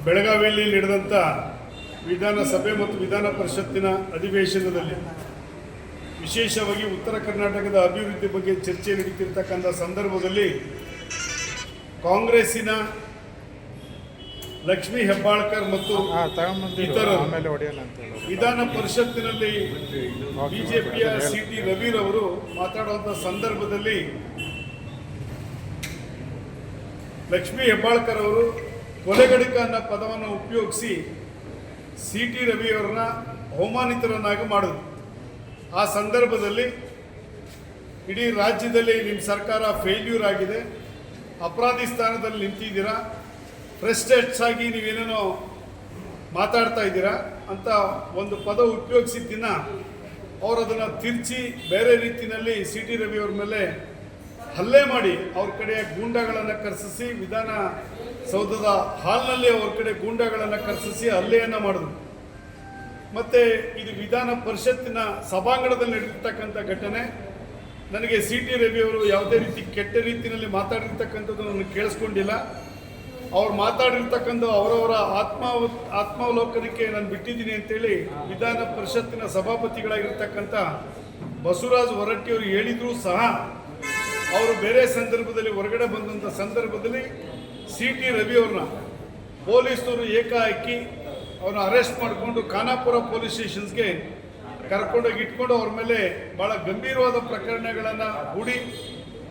ಬೆಳಗಾವಿಯಲ್ಲಿ ನಡೆದಂಥ ವಿಧಾನಸಭೆ ಮತ್ತು ವಿಧಾನ ಪರಿಷತ್ತಿನ ಅಧಿವೇಶನದಲ್ಲಿ ವಿಶೇಷವಾಗಿ ಉತ್ತರ ಕರ್ನಾಟಕದ ಅಭಿವೃದ್ಧಿ ಬಗ್ಗೆ ಚರ್ಚೆ ನಡೀತಿರ್ತಕ್ಕಂಥ ಸಂದರ್ಭದಲ್ಲಿ ಕಾಂಗ್ರೆಸ್ಸಿನ ಲಕ್ಷ್ಮೀ ಹೆಬ್ಬಾಳ್ಕರ್ ಮತ್ತು ಇತರರು ವಿಧಾನ ಪರಿಷತ್ತಿನಲ್ಲಿ ಬಿಜೆಪಿಯ ಸಿ.ಟಿ. ರವಿರವರು ಮಾತಾಡುವಂಥ ಸಂದರ್ಭದಲ್ಲಿ ಲಕ್ಷ್ಮೀ ಹೆಬ್ಬಾಳ್ಕರ್ ಅವರು ಕೊಲೆಗಡಿಕ ಅನ್ನೋ ಪದವನ್ನು ಉಪಯೋಗಿಸಿ ಸಿ.ಟಿ. ರವಿಯವರನ್ನ ಅವಮಾನಿತರನ್ನಾಗಿ ಮಾಡಿದ್ರು. ಆ ಸಂದರ್ಭದಲ್ಲಿ ಇಡೀ ರಾಜ್ಯದಲ್ಲಿ ನಿಮ್ಮ ಸರ್ಕಾರ ಫೇಲ್ಯೂರ್ ಆಗಿದೆ, ಅಪರಾಧಿ ಸ್ಥಾನದಲ್ಲಿ ನಿಂತಿದ್ದೀರಾ, ಫ್ರಸ್ಟ್ರೇಟ್ಸ್ ಆಗಿ ನೀವೇನೇನೋ ಮಾತಾಡ್ತಾ ಇದ್ದೀರಾ ಅಂತ ಒಂದು ಪದ ಉಪಯೋಗಿಸಿದ್ದಿನ ಅವರು ಅದನ್ನು ತಿರ್ಚಿ ಬೇರೆ ರೀತಿಯಲ್ಲಿ ಸಿ.ಟಿ. ರವಿಯವ್ರ ಮೇಲೆ ಹಲ್ಲೆ ಮಾಡಿ ಅವ್ರ ಕಡೆಯ ಗೂಂಡಾಗಳನ್ನು ಕರೆಸಿಸಿ ವಿಧಾನಸೌಧದ ಹಾಲ್ನಲ್ಲಿ ಅವ್ರ ಕಡೆ ಗೂಂಡಾಗಳನ್ನು ಕರೆಸಿಸಿ ಹಲ್ಲೆಯನ್ನು ಮಾಡಿದ್ರು. ಮತ್ತು ಇದು ವಿಧಾನ ಪರಿಷತ್ತಿನ ಸಭಾಂಗಣದಲ್ಲಿ ನಡೆದಿರ್ತಕ್ಕಂಥ ಘಟನೆ. ನನಗೆ ಸಿ.ಟಿ. ರವಿಯವರು ಯಾವುದೇ ರೀತಿ ಕೆಟ್ಟ ರೀತಿಯಲ್ಲಿ ಮಾತಾಡಿರ್ತಕ್ಕಂಥದ್ದು ನನಗೆ ಕೇಳಿಸ್ಕೊಂಡಿಲ್ಲ. ಅವ್ರು ಮಾತಾಡಿರ್ತಕ್ಕಂಥ ಅವರವರ ಆತ್ಮಾವಲೋಕನಕ್ಕೆ ನಾನು ಬಿಟ್ಟಿದ್ದೀನಿ ಅಂತೇಳಿ ವಿಧಾನ ಪರಿಷತ್ತಿನ ಸಭಾಪತಿಗಳಾಗಿರ್ತಕ್ಕಂಥ ಬಸವರಾಜ ಹೊರಟ್ಟಿಯವರು ಹೇಳಿದರೂ ಸಹ ಅವರು ಬೇರೆ ಸಂದರ್ಭದಲ್ಲಿ ಹೊರಗಡೆ ಬಂದಂಥ ಸಂದರ್ಭದಲ್ಲಿ ಸಿ.ಟಿ. ರವಿಯವ್ರನ್ನ ಪೊಲೀಸ್ನವರು ಏಕಾಏಕಿ ಅವ್ರನ್ನ ಅರೆಸ್ಟ್ ಮಾಡಿಕೊಂಡು ಖಾನಾಪುರ ಪೊಲೀಸ್ ಸ್ಟೇಷನ್ಸ್ಗೆ ಕರ್ಕೊಂಡೋಗಿ ಇಟ್ಕೊಂಡು ಅವ್ರ ಮೇಲೆ ಭಾಳ ಗಂಭೀರವಾದ ಪ್ರಕರಣಗಳನ್ನು ಹೂಡಿ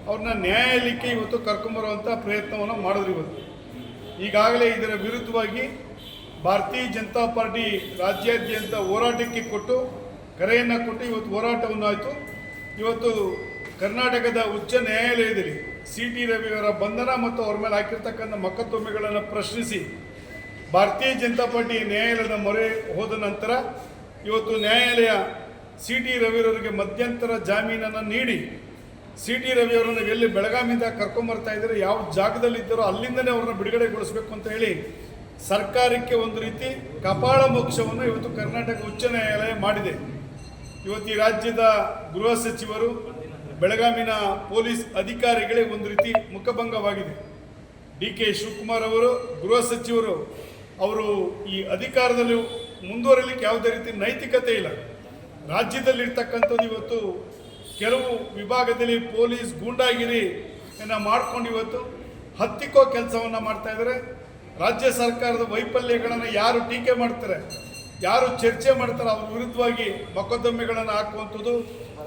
ಅವ್ರನ್ನ ನ್ಯಾಯಾಲಯಕ್ಕೆ ಇವತ್ತು ಕರ್ಕೊಂಬರುವಂಥ ಪ್ರಯತ್ನವನ್ನು ಮಾಡಿದ್ರು. ಇವತ್ತು ಈಗಾಗಲೇ ಇದರ ವಿರುದ್ಧವಾಗಿ ಭಾರತೀಯ ಜನತಾ ಪಾರ್ಟಿ ರಾಜ್ಯಾದ್ಯಂತ ಹೋರಾಟಕ್ಕೆ ಕೊಟ್ಟು ಕರೆಯನ್ನು ಕೊಟ್ಟು ಇವತ್ತು ಹೋರಾಟವನ್ನು ಆಯಿತು. ಇವತ್ತು ಕರ್ನಾಟಕದ ಉಚ್ಚ ನ್ಯಾಯಾಲಯದಲ್ಲಿ ಸಿ.ಟಿ. ರವಿಯವರ ಬಂಧನ ಮತ್ತು ಅವ್ರ ಮೇಲೆ ಹಾಕಿರ್ತಕ್ಕಂಥ ಮೊಕದ್ದಮೆಗಳನ್ನು ಪ್ರಶ್ನಿಸಿ ಭಾರತೀಯ ಜನತಾ ಪಾರ್ಟಿ ನ್ಯಾಯಾಲಯದ ಮೊರೆ ಹೋದ ನಂತರ ಇವತ್ತು ನ್ಯಾಯಾಲಯ ಸಿ.ಟಿ. ರವಿಯವರಿಗೆ ಮಧ್ಯಂತರ ಜಾಮೀನನ್ನು ನೀಡಿ ಸಿ.ಟಿ. ರವಿಯವರನ್ನು ಎಲ್ಲಿ ಬೆಳಗಾವಿಯಿಂದ ಕರ್ಕೊಂಬರ್ತಾ ಇದ್ದಾರೆ, ಯಾವ ಜಾಗದಲ್ಲಿದ್ದಾರೋ ಅಲ್ಲಿಂದನೇ ಅವ್ರನ್ನ ಬಿಡುಗಡೆಗೊಳಿಸಬೇಕು ಅಂತ ಹೇಳಿ ಸರ್ಕಾರಕ್ಕೆ ಒಂದು ರೀತಿ ಕಪಾಳ ಮೋಕ್ಷವನ್ನು ಇವತ್ತು ಕರ್ನಾಟಕ ಉಚ್ಚ ನ್ಯಾಯಾಲಯ ಮಾಡಿದೆ. ಇವತ್ತು ಈ ರಾಜ್ಯದ ಗೃಹ ಸಚಿವರು, ಬೆಳಗಾವಿನ ಪೊಲೀಸ್ ಅಧಿಕಾರಿಗಳೇ ಒಂದು ರೀತಿ ಮುಖಭಂಗವಾಗಿದೆ. ಡಿ.ಕೆ. ಶಿವಕುಮಾರ್ ಅವರು ಗೃಹ ಸಚಿವರು, ಅವರು ಈ ಅಧಿಕಾರದಲ್ಲಿ ಮುಂದುವರಿಲಿಕ್ಕೆ ಯಾವುದೇ ರೀತಿ ನೈತಿಕತೆ ಇಲ್ಲ. ರಾಜ್ಯದಲ್ಲಿರ್ತಕ್ಕಂಥದ್ದು ಇವತ್ತು ಕೆಲವು ವಿಭಾಗದಲ್ಲಿ ಪೊಲೀಸ್ ಗೂಂಡಾಗಿರಿಯನ್ನು ಮಾಡ್ಕೊಂಡು ಇವತ್ತು ಹತ್ತಿಕ್ಕೋ ಕೆಲಸವನ್ನು ಮಾಡ್ತಾ ಇದ್ದಾರೆ. ರಾಜ್ಯ ಸರ್ಕಾರದ ವೈಫಲ್ಯಗಳನ್ನು ಯಾರು ಟೀಕೆ ಮಾಡ್ತಾರೆ, ಯಾರು ಚರ್ಚೆ ಮಾಡ್ತಾರೆ, ಅವ್ರ ವಿರುದ್ಧವಾಗಿ ಮೊಕದ್ದಮೆಗಳನ್ನು ಹಾಕುವಂಥದ್ದು,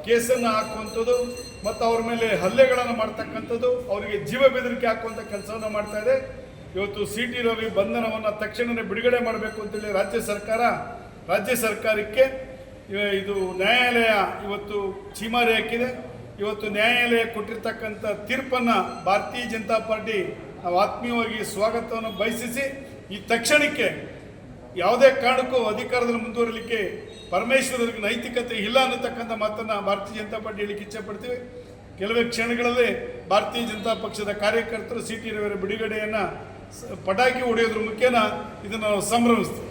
ಕೇಸನ್ನು ಹಾಕುವಂಥದ್ದು ಮತ್ತು ಅವ್ರ ಮೇಲೆ ಹಲ್ಲೆಗಳನ್ನು ಮಾಡ್ತಕ್ಕಂಥದ್ದು, ಅವರಿಗೆ ಜೀವ ಬೆದರಿಕೆ ಹಾಕುವಂಥ ಕೆಲಸವನ್ನು ಮಾಡ್ತಾ ಇದೆ. ಇವತ್ತು ಸಿ.ಟಿ. ರವಿ ಬಂಧನವನ್ನು ತಕ್ಷಣವೇ ಬಿಡುಗಡೆ ಮಾಡಬೇಕು ಅಂತೇಳಿ ರಾಜ್ಯ ಸರ್ಕಾರಕ್ಕೆ ಇದು ನ್ಯಾಯಾಲಯ ಇವತ್ತು ಛೀಮಾರಿ ಹಾಕಿದೆ. ಇವತ್ತು ನ್ಯಾಯಾಲಯ ಕೊಟ್ಟಿರ್ತಕ್ಕಂಥ ತೀರ್ಪನ್ನು ಭಾರತೀಯ ಜನತಾ ಪಾರ್ಟಿ ನಾವು ಆತ್ಮೀಯವಾಗಿ ಸ್ವಾಗತವನ್ನು ಬಯಸಿಸಿ ಈ ತಕ್ಷಣಕ್ಕೆ ಯಾವುದೇ ಕಾರಣಕ್ಕೂ ಅಧಿಕಾರದಲ್ಲಿ ಮುಂದುವರಲಿಕ್ಕೆ ಪರಮೇಶ್ವರರಿಗೆ ನೈತಿಕತೆ ಇಲ್ಲ ಅನ್ನತಕ್ಕಂಥ ಮಾತನ್ನು ಭಾರತೀಯ ಜನತಾ ಪಾರ್ಟಿ ಹೇಳಿಕ್ಕೆ ಇಚ್ಛೆಪಡ್ತೀವಿ. ಕೆಲವೇ ಕ್ಷಣಗಳಲ್ಲೇ ಭಾರತೀಯ ಜನತಾ ಪಕ್ಷದ ಕಾರ್ಯಕರ್ತರು ಸಿ.ಟಿ. ರವಿಯವರ ಬಿಡುಗಡೆಯನ್ನು ಪಟಾಕಿ ಹೊಡೆಯೋದ್ರ ಮುಖೇನ ಇದನ್ನು ನಾವು ಸಂಭ್ರಮಿಸ್ತೀವಿ.